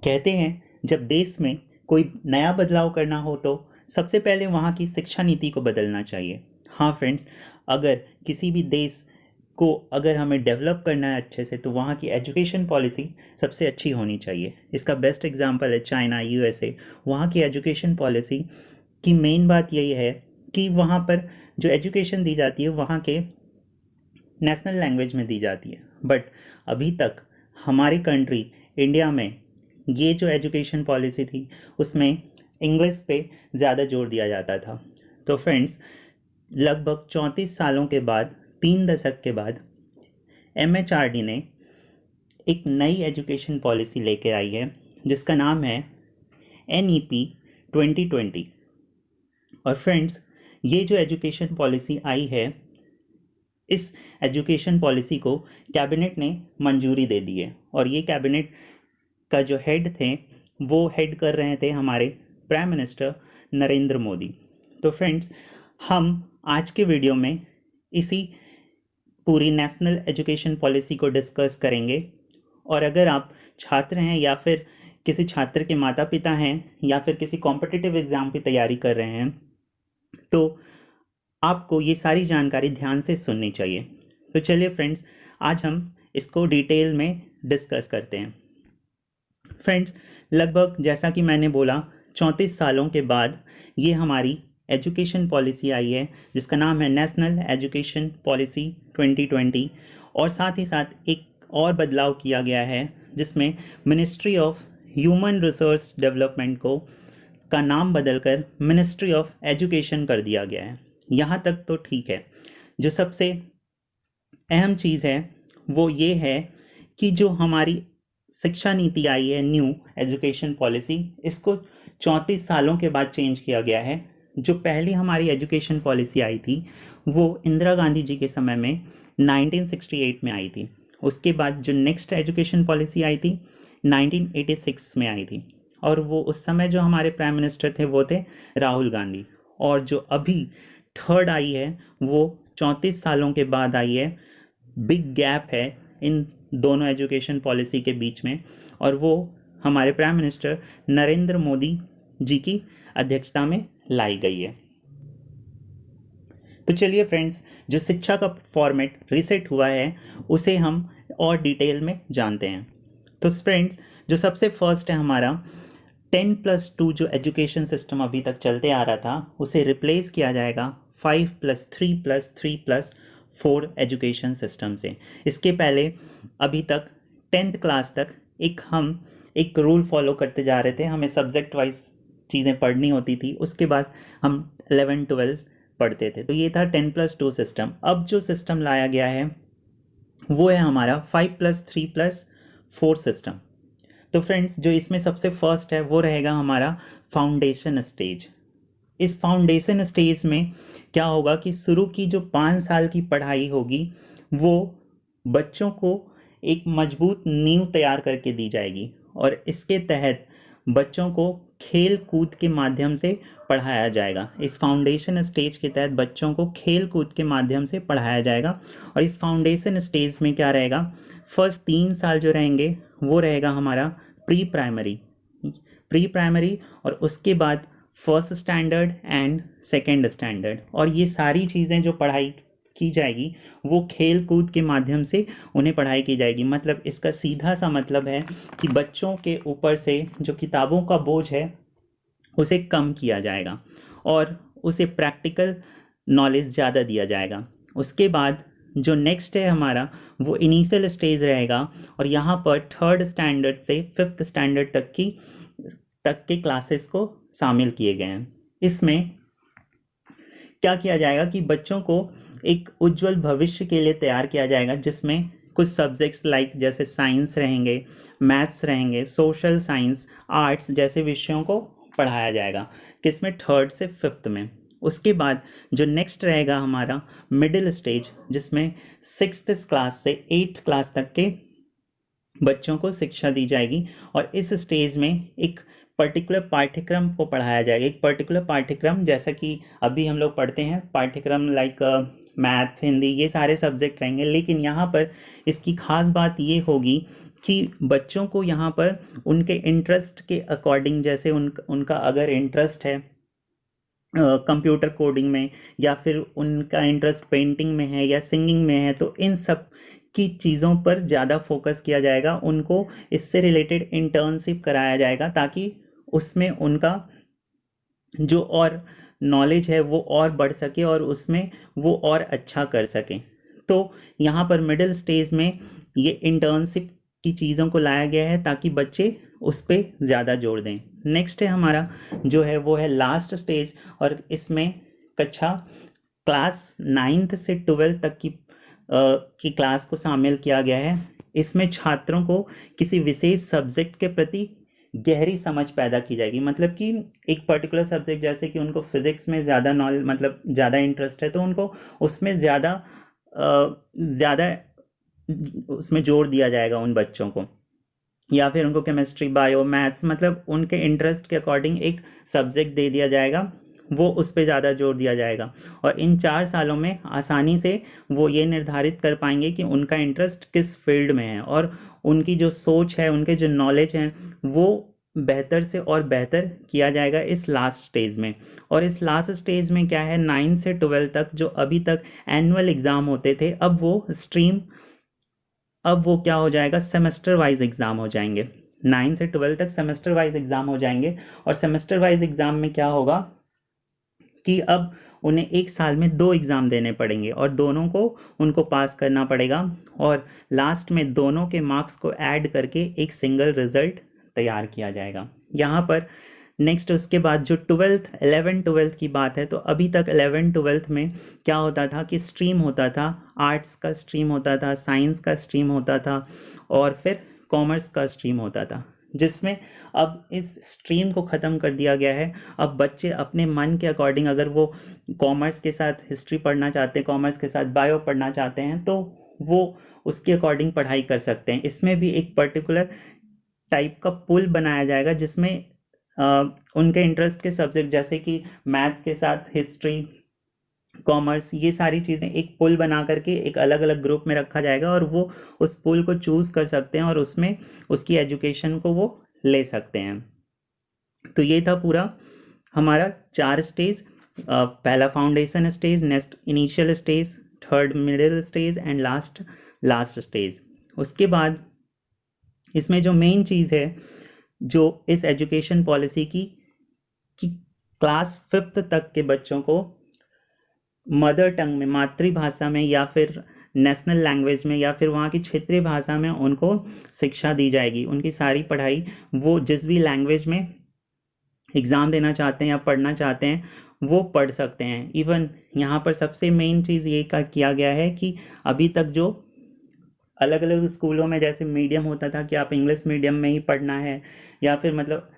कहते हैं जब देश में कोई नया बदलाव करना हो तो सबसे पहले वहाँ की शिक्षा नीति को बदलना चाहिए। हाँ फ्रेंड्स, अगर किसी भी देश को अगर हमें डेवलप करना है अच्छे से तो वहाँ की एजुकेशन पॉलिसी सबसे अच्छी होनी चाहिए। इसका बेस्ट एग्जांपल है चाइना, यूएसए। वहाँ की एजुकेशन पॉलिसी की मेन बात यही है कि वहाँ पर जो एजुकेशन दी जाती है वहाँ के नेशनल लैंग्वेज में दी जाती है। बट अभी तक हमारी कंट्री इंडिया में ये जो एजुकेशन पॉलिसी थी उसमें इंग्लिश पे ज़्यादा जोर दिया जाता था। तो फ्रेंड्स, लगभग 34 सालों के बाद, 3 दशक के बाद एमएचआरडी ने एक नई एजुकेशन पॉलिसी लेकर आई है जिसका नाम है NEP 2020। और फ्रेंड्स, ये जो एजुकेशन पॉलिसी आई है, इस एजुकेशन पॉलिसी को कैबिनेट ने मंजूरी दे दी है। और ये कैबिनेट का जो हेड थे वो हेड कर रहे थे हमारे प्राइम मिनिस्टर नरेंद्र मोदी। तो फ्रेंड्स, हम आज के वीडियो में इसी पूरी नेशनल एजुकेशन पॉलिसी को डिस्कस करेंगे। और अगर आप छात्र हैं या फिर किसी छात्र के माता पिता हैं या फिर किसी कॉम्पिटिटिव एग्ज़ाम की तैयारी कर रहे हैं तो आपको ये सारी जानकारी ध्यान से सुननी चाहिए। तो चलिए फ्रेंड्स, आज हम इसको डिटेल में डिस्कस करते हैं। फ्रेंड्स, लगभग जैसा कि मैंने बोला 34 सालों के बाद ये हमारी एजुकेशन पॉलिसी आई है जिसका नाम है नेशनल एजुकेशन पॉलिसी 2020। और साथ ही साथ एक और बदलाव किया गया है जिसमें ministry of human resource development को का नाम बदलकर मिनिस्ट्री ऑफ एजुकेशन कर दिया गया है। यहाँ तक तो ठीक है। जो सबसे अहम चीज़ है वो ये है कि जो हमारी शिक्षा नीति आई है, न्यू एजुकेशन पॉलिसी, इसको 34 सालों के बाद चेंज किया गया है। जो पहली हमारी एजुकेशन पॉलिसी आई थी वो इंदिरा गांधी जी के समय में 1968 में आई थी। उसके बाद जो नेक्स्ट एजुकेशन पॉलिसी आई थी 1986 में आई थी। और वो उस समय जो हमारे प्राइम मिनिस्टर थे वो थे राहुल गांधी। और जो अभी थर्ड आई है वो 34 सालों के बाद आई है। बिग गैप है इन दोनों एजुकेशन पॉलिसी के बीच में, और वो हमारे प्राइम मिनिस्टर नरेंद्र मोदी जी की अध्यक्षता में लाई गई है। तो चलिए फ्रेंड्स, जो शिक्षा का फॉर्मेट रीसेट हुआ है उसे हम और डिटेल में जानते हैं। तो फ्रेंड्स, जो सबसे फर्स्ट है हमारा 10+2 जो एजुकेशन सिस्टम अभी तक चलते आ रहा था उसे रिप्लेस किया जाएगा 5+3+3+4 एजुकेशन सिस्टम से। इसके पहले अभी तक 10th क्लास तक हम एक रूल फॉलो करते जा रहे थे। हमें सब्जेक्ट वाइज चीज़ें पढ़नी होती थी, उसके बाद हम 11-12 पढ़ते थे। तो ये था 10+2 सिस्टम। अब जो सिस्टम लाया गया है वो है हमारा 5+3+4 सिस्टम। तो फ्रेंड्स, जो इसमें सबसे फर्स्ट है वो रहेगा हमारा फाउंडेशन स्टेज। इस फाउंडेशन स्टेज में क्या होगा कि शुरू की जो 5 साल की पढ़ाई होगी वो बच्चों को एक मजबूत नींव तैयार करके दी जाएगी। और इसके तहत बच्चों को खेल कूद के माध्यम से पढ़ाया जाएगा। इस फाउंडेशन स्टेज के तहत बच्चों को खेल कूद के माध्यम से पढ़ाया जाएगा। और इस फाउंडेशन स्टेज में क्या रहेगा, फर्स्ट 3 साल जो रहेंगे वो रहेगा हमारा प्री प्राइमरी, और उसके बाद first standard and second standard. और ये सारी चीज़ें जो पढ़ाई की जाएगी वो खेल कूद के माध्यम से उन्हें पढ़ाई की जाएगी। मतलब इसका सीधा सा मतलब है कि बच्चों के ऊपर से जो किताबों का बोझ है उसे कम किया जाएगा और उसे प्रैक्टिकल नॉलेज ज़्यादा दिया जाएगा। उसके बाद जो नेक्स्ट है हमारा वो इनिशियल स्टेज रहेगा। और यहाँ पर 3rd स्टैंडर्ड से 5th स्टैंडर्ड तक के क्लासेस को शामिल किए गए हैं। इसमें क्या किया जाएगा कि बच्चों को एक उज्जवल भविष्य के लिए तैयार किया जाएगा, जिसमें कुछ सब्जेक्ट्स लाइक जैसे साइंस रहेंगे, मैथ्स रहेंगे, सोशल साइंस, आर्ट्स जैसे विषयों को पढ़ाया जाएगा। किसमें, 3rd से 5th में। उसके बाद जो नेक्स्ट रहेगा हमारा मिडिल स्टेज, जिसमें 6th क्लास से 8th क्लास तक के बच्चों को शिक्षा दी जाएगी। और इस स्टेज में एक पर्टिकुलर पाठ्यक्रम को पढ़ाया जाएगा। एक पर्टिकुलर पाठ्यक्रम, जैसा कि अभी हम लोग पढ़ते हैं पाठ्यक्रम लाइक मैथ्स, हिंदी, ये सारे सब्जेक्ट रहेंगे। लेकिन यहाँ पर इसकी खास बात ये होगी कि बच्चों को यहाँ पर उनके इंटरेस्ट के अकॉर्डिंग, जैसे उनका अगर इंटरेस्ट है कंप्यूटर कोडिंग में, या फिर उनका इंटरेस्ट पेंटिंग में है या सिंगिंग में है, तो इन सब की चीज़ों पर ज़्यादा फोकस किया जाएगा। उनको इससे रिलेटेड इंटर्नशिप कराया जाएगा ताकि उसमें उनका जो और नॉलेज है वो और बढ़ सके और उसमें वो और अच्छा कर सकें। तो यहाँ पर मिडिल स्टेज में ये इंटर्नशिप की चीज़ों को लाया गया है ताकि बच्चे उस पर ज़्यादा जोर दें। नेक्स्ट है हमारा जो है वो है लास्ट स्टेज, और इसमें कक्षा क्लास 9th से 12th तक की क्लास को शामिल किया गया है। इसमें छात्रों को किसी विशेष सब्जेक्ट के प्रति गहरी समझ पैदा की जाएगी। मतलब कि एक पर्टिकुलर सब्जेक्ट, जैसे कि उनको फिजिक्स में ज़्यादा नॉलेज, मतलब ज़्यादा इंटरेस्ट है, तो उनको उसमें ज़्यादा उसमें जोर दिया जाएगा उन बच्चों को। या फिर उनको केमिस्ट्री, बायो, मैथ्स, मतलब उनके इंटरेस्ट के अकॉर्डिंग एक सब्जेक्ट दे दिया जाएगा, वो उस पर ज़्यादा जोर दिया जाएगा। और इन 4 सालों में आसानी से वो ये निर्धारित कर पाएंगे कि उनका इंटरेस्ट किस फील्ड में है, और उनकी जो सोच है, उनके जो नॉलेज हैं, वो बेहतर से और बेहतर किया जाएगा इस लास्ट स्टेज में। और इस लास्ट स्टेज में क्या है, 9 से 12 तक जो अभी तक एनुअल एग्ज़ाम होते थे, अब वो क्या हो जाएगा, सेमेस्टर वाइज एग्ज़ाम हो जाएंगे। 9 से 12 तक सेमेस्टर वाइज एग्ज़ाम हो जाएंगे। और सेमेस्टर वाइज एग्ज़ाम में क्या होगा कि अब उन्हें एक साल में 2 एग्ज़ाम देने पड़ेंगे और दोनों को उनको पास करना पड़ेगा, और लास्ट में दोनों के मार्क्स को ऐड करके एक सिंगल रिजल्ट तैयार किया जाएगा। यहाँ पर नेक्स्ट उसके बाद जो 11th-12th की बात है, तो अभी तक 11th-12th में क्या होता था कि स्ट्रीम होता था, आर्ट्स का स्ट्रीम होता था, साइंस का स्ट्रीम होता था, और फिर कॉमर्स का स्ट्रीम होता था, जिसमें अब इस स्ट्रीम को ख़त्म कर दिया गया है। अब बच्चे अपने मन के अकॉर्डिंग, अगर वो कॉमर्स के साथ हिस्ट्री पढ़ना चाहते हैं, कॉमर्स के साथ बायो पढ़ना चाहते हैं, तो वो उसके अकॉर्डिंग पढ़ाई कर सकते हैं। इसमें भी एक पर्टिकुलर टाइप का पुल बनाया जाएगा जिसमें उनके इंटरेस्ट के सब्जेक्ट, जैसे कि मैथ्स के साथ हिस्ट्री, कॉमर्स, ये सारी चीज़ें एक पुल बना करके एक अलग अलग ग्रुप में रखा जाएगा, और वो उस पुल को चूज़ कर सकते हैं और उसमें उसकी एजुकेशन को वो ले सकते हैं। तो ये था पूरा हमारा 4 स्टेज। पहला foundation stage, next initial stage, third middle stage, and last stage. उसके बाद इसमें जो मेन चीज़ है, जो इस एजुकेशन पॉलिसी की, कि क्लास 5th तक के बच्चों को मदर टंग में, मातृभाषा में, या फिर नेशनल लैंग्वेज में, या फिर वहाँ की क्षेत्रीय भाषा में उनको शिक्षा दी जाएगी। उनकी सारी पढ़ाई, वो जिस भी लैंग्वेज में एग्ज़ाम देना चाहते हैं या पढ़ना चाहते हैं, वो पढ़ सकते हैं। इवन यहाँ पर सबसे मेन चीज़ ये किया गया है कि अभी तक जो अलग अलग स्कूलों में जैसे मीडियम होता था कि आप इंग्लिश मीडियम में ही पढ़ना है, या फिर मतलब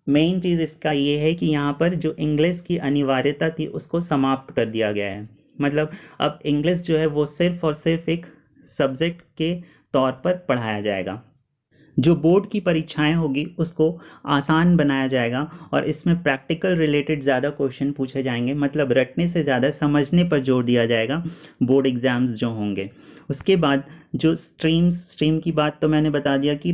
मेन चीज़ इसका ये है कि यहाँ पर जो इंग्लिश की अनिवार्यता थी उसको समाप्त कर दिया गया है। मतलब अब इंग्लिश जो है वो सिर्फ और सिर्फ एक सब्जेक्ट के तौर पर पढ़ाया जाएगा। जो बोर्ड की परीक्षाएं होगी उसको आसान बनाया जाएगा, और इसमें प्रैक्टिकल रिलेटेड ज़्यादा क्वेश्चन पूछे जाएंगे। मतलब रटने से ज़्यादा समझने पर जोर दिया जाएगा बोर्ड एग्ज़ाम्स जो होंगे। उसके बाद जो स्ट्रीम की बात तो मैंने बता दिया कि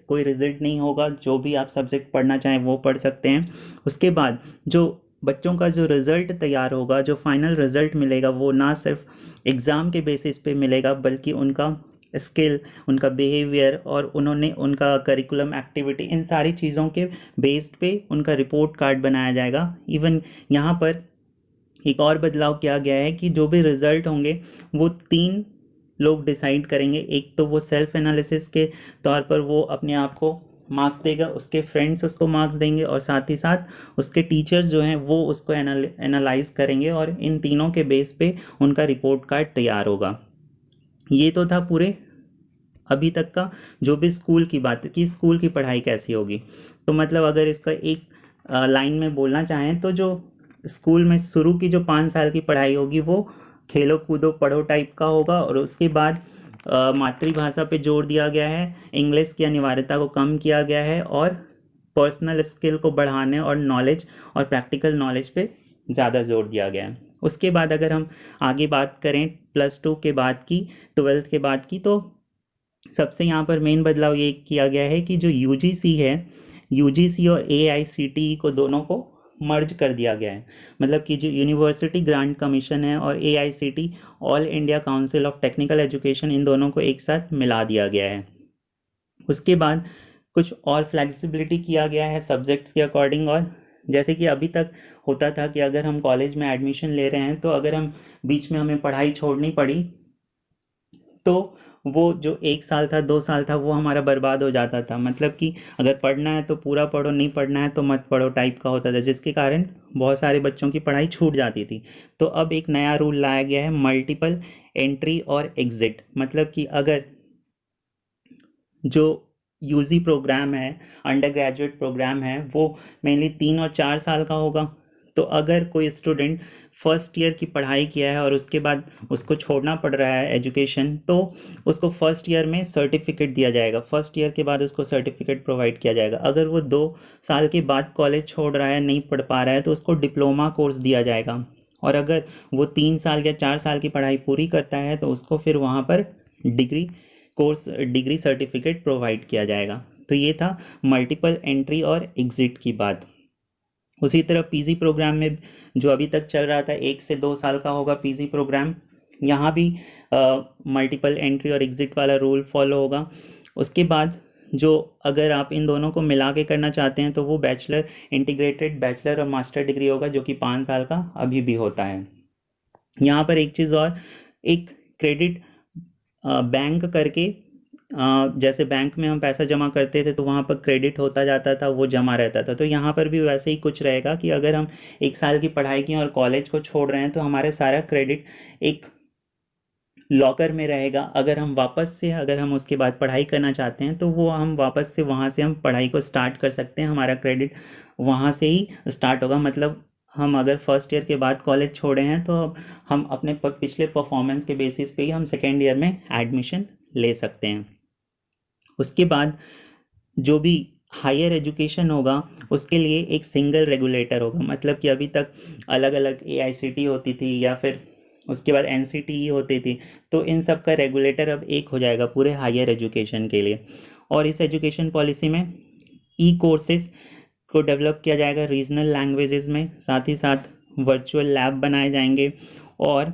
कोई रिजल्ट नहीं होगा, जो भी आप सब्जेक्ट पढ़ना चाहें वो पढ़ सकते हैं। उसके बाद जो बच्चों का जो रिज़ल्ट तैयार होगा, जो फाइनल रिज़ल्ट मिलेगा, वो ना सिर्फ एग्ज़ाम के बेसिस पे मिलेगा, बल्कि उनका स्किल, उनका बिहेवियर, और उन्होंने उनका करिकुलम एक्टिविटी, इन सारी चीज़ों के बेस्ड पे उनका रिपोर्ट कार्ड बनाया जाएगा। इवन यहाँ पर एक और बदलाव किया गया है कि जो भी रिज़ल्ट होंगे वो 3 लोग डिसाइड करेंगे। एक तो वो सेल्फ एनालिसिस के तौर पर वो अपने आप को मार्क्स देगा, उसके फ्रेंड्स उसको मार्क्स देंगे, और साथ ही साथ उसके टीचर्स जो हैं वो उसको एनालाइज करेंगे, और इन तीनों के बेस पे उनका रिपोर्ट कार्ड तैयार होगा। ये तो था पूरे अभी तक का जो भी स्कूल की बात की, स्कूल की पढ़ाई कैसी होगी। तो मतलब अगर इसका एक लाइन में बोलना चाहें तो जो स्कूल में शुरू की जो 5 साल की पढ़ाई होगी वो खेलो कूदो पढ़ो टाइप का होगा, और उसके बाद मातृभाषा पे जोर दिया गया है, इंग्लिश की अनिवार्यता को कम किया गया है, और पर्सनल स्किल को बढ़ाने और नॉलेज और प्रैक्टिकल नॉलेज पे ज़्यादा जोर दिया गया है। उसके बाद अगर हम आगे बात करें +2 के बाद की, 12th के बाद की, तो सबसे यहाँ पर मेन बदलाव ये किया गया है कि जो यूजीसी है, यूजीसी और एआईसीटीई को दोनों को मर्ज कर दिया गया है। मतलब कि जो यूनिवर्सिटी ग्रांट कमीशन है और AICTE all India council of technical education, इन दोनों को एक साथ मिला दिया गया है। उसके बाद कुछ और फ्लेक्सिबिलिटी किया गया है सब्जेक्ट्स के अकॉर्डिंग। और जैसे कि अभी तक होता था कि अगर हम कॉलेज में एडमिशन ले रहे हैं तो अगर हम बीच में हमें पढ़ाई छोड़नी पड़ी तो वो जो 1 साल था 2 साल था वो हमारा बर्बाद हो जाता था। मतलब कि अगर पढ़ना है तो पूरा पढ़ो, नहीं पढ़ना है तो मत पढ़ो टाइप का होता था, जिसके कारण बहुत सारे बच्चों की पढ़ाई छूट जाती थी। तो अब एक नया रूल लाया गया है, मल्टीपल एंट्री और एग्जिट। मतलब कि अगर जो यूजी प्रोग्राम है, अंडर ग्रेजुएट प्रोग्राम है, वो मेनली 3 और 4 साल का होगा। तो अगर कोई स्टूडेंट फर्स्ट ईयर की पढ़ाई किया है और उसके बाद उसको छोड़ना पड़ रहा है एजुकेशन, तो उसको फर्स्ट ईयर में सर्टिफिकेट दिया जाएगा, फर्स्ट ईयर के बाद उसको सर्टिफिकेट प्रोवाइड किया जाएगा। अगर वो 2 साल के बाद कॉलेज छोड़ रहा है, नहीं पढ़ पा रहा है, तो उसको डिप्लोमा कोर्स दिया जाएगा। और अगर वो 3 साल या 4 साल की पढ़ाई पूरी करता है तो उसको फिर वहाँ पर डिग्री सर्टिफिकेट प्रोवाइड किया जाएगा। तो ये था मल्टीपल एंट्री और एग्जिट की बात। उसी तरह पीजी प्रोग्राम में जो अभी तक चल रहा था 1 से 2 साल का होगा पीजी प्रोग्राम, यहाँ भी मल्टीपल एंट्री और एग्जिट वाला रूल फॉलो होगा। उसके बाद जो अगर आप इन दोनों को मिला के करना चाहते हैं तो वो बैचलर, इंटीग्रेटेड बैचलर और मास्टर डिग्री होगा, जो कि 5 साल का अभी भी होता है। यहाँ पर एक चीज़ और, एक क्रेडिट बैंक करके, जैसे बैंक में हम पैसा जमा करते थे तो वहाँ पर क्रेडिट होता जाता था, वो जमा रहता था। तो यहाँ पर भी वैसे ही कुछ रहेगा कि अगर हम 1 साल की पढ़ाई की और कॉलेज को छोड़ रहे हैं तो हमारे सारा क्रेडिट एक लॉकर में रहेगा। अगर हम वापस से, अगर हम उसके बाद पढ़ाई करना चाहते हैं तो वो हम वापस से वहाँ से हम पढ़ाई को स्टार्ट कर सकते हैं, हमारा क्रेडिट वहाँ से ही स्टार्ट होगा। मतलब हम अगर फर्स्ट ईयर के बाद कॉलेज छोड़े हैं तो हम अपने पिछले परफॉर्मेंस के बेसिस पे ही हम सेकेंड ईयर में एडमिशन ले सकते हैं। उसके बाद जो भी हायर एजुकेशन होगा उसके लिए एक सिंगल रेगुलेटर होगा। मतलब कि अभी तक अलग अलग एआईसीटी होती थी या फिर उसके बाद एनसीटीई होती थी, तो इन सब का रेगुलेटर अब एक हो जाएगा पूरे हायर एजुकेशन के लिए। और इस एजुकेशन पॉलिसी में ई कोर्सेज को डेवलप किया जाएगा रीजनल लैंग्वेजेस में, साथ ही साथ वर्चुअल लैब बनाए जाएंगे और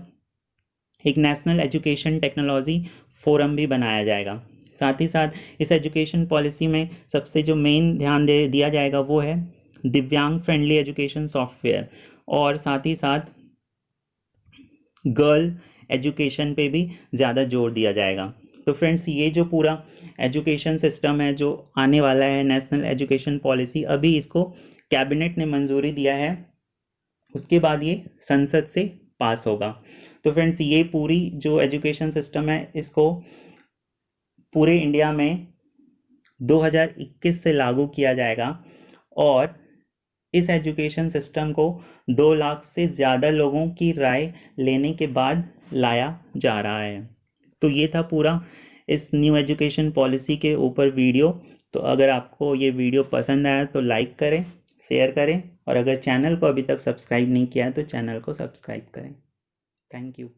एक नेशनल एजुकेशन टेक्नोलॉजी फोरम भी बनाया जाएगा। साथ ही साथ इस एजुकेशन पॉलिसी में सबसे जो मेन ध्यान दिया जाएगा वो है दिव्यांग फ्रेंडली एजुकेशन सॉफ्टवेयर, और साथ ही साथ गर्ल एजुकेशन पे भी ज़्यादा जोर दिया जाएगा। तो फ्रेंड्स, ये जो पूरा एजुकेशन सिस्टम है जो आने वाला है, नेशनल एजुकेशन पॉलिसी, अभी इसको कैबिनेट ने मंजूरी दिया है, उसके बाद ये संसद से पास होगा। तो फ्रेंड्स, ये पूरी जो एजुकेशन सिस्टम है इसको पूरे इंडिया में 2021 से लागू किया जाएगा और इस एजुकेशन सिस्टम को 2 लाख से ज़्यादा लोगों की राय लेने के बाद लाया जा रहा है। तो ये था पूरा इस न्यू एजुकेशन पॉलिसी के ऊपर वीडियो। तो अगर आपको ये वीडियो पसंद आया तो लाइक करें, शेयर करें, और अगर चैनल को अभी तक सब्सक्राइब नहीं किया है तो चैनल को सब्सक्राइब करें। Thank you.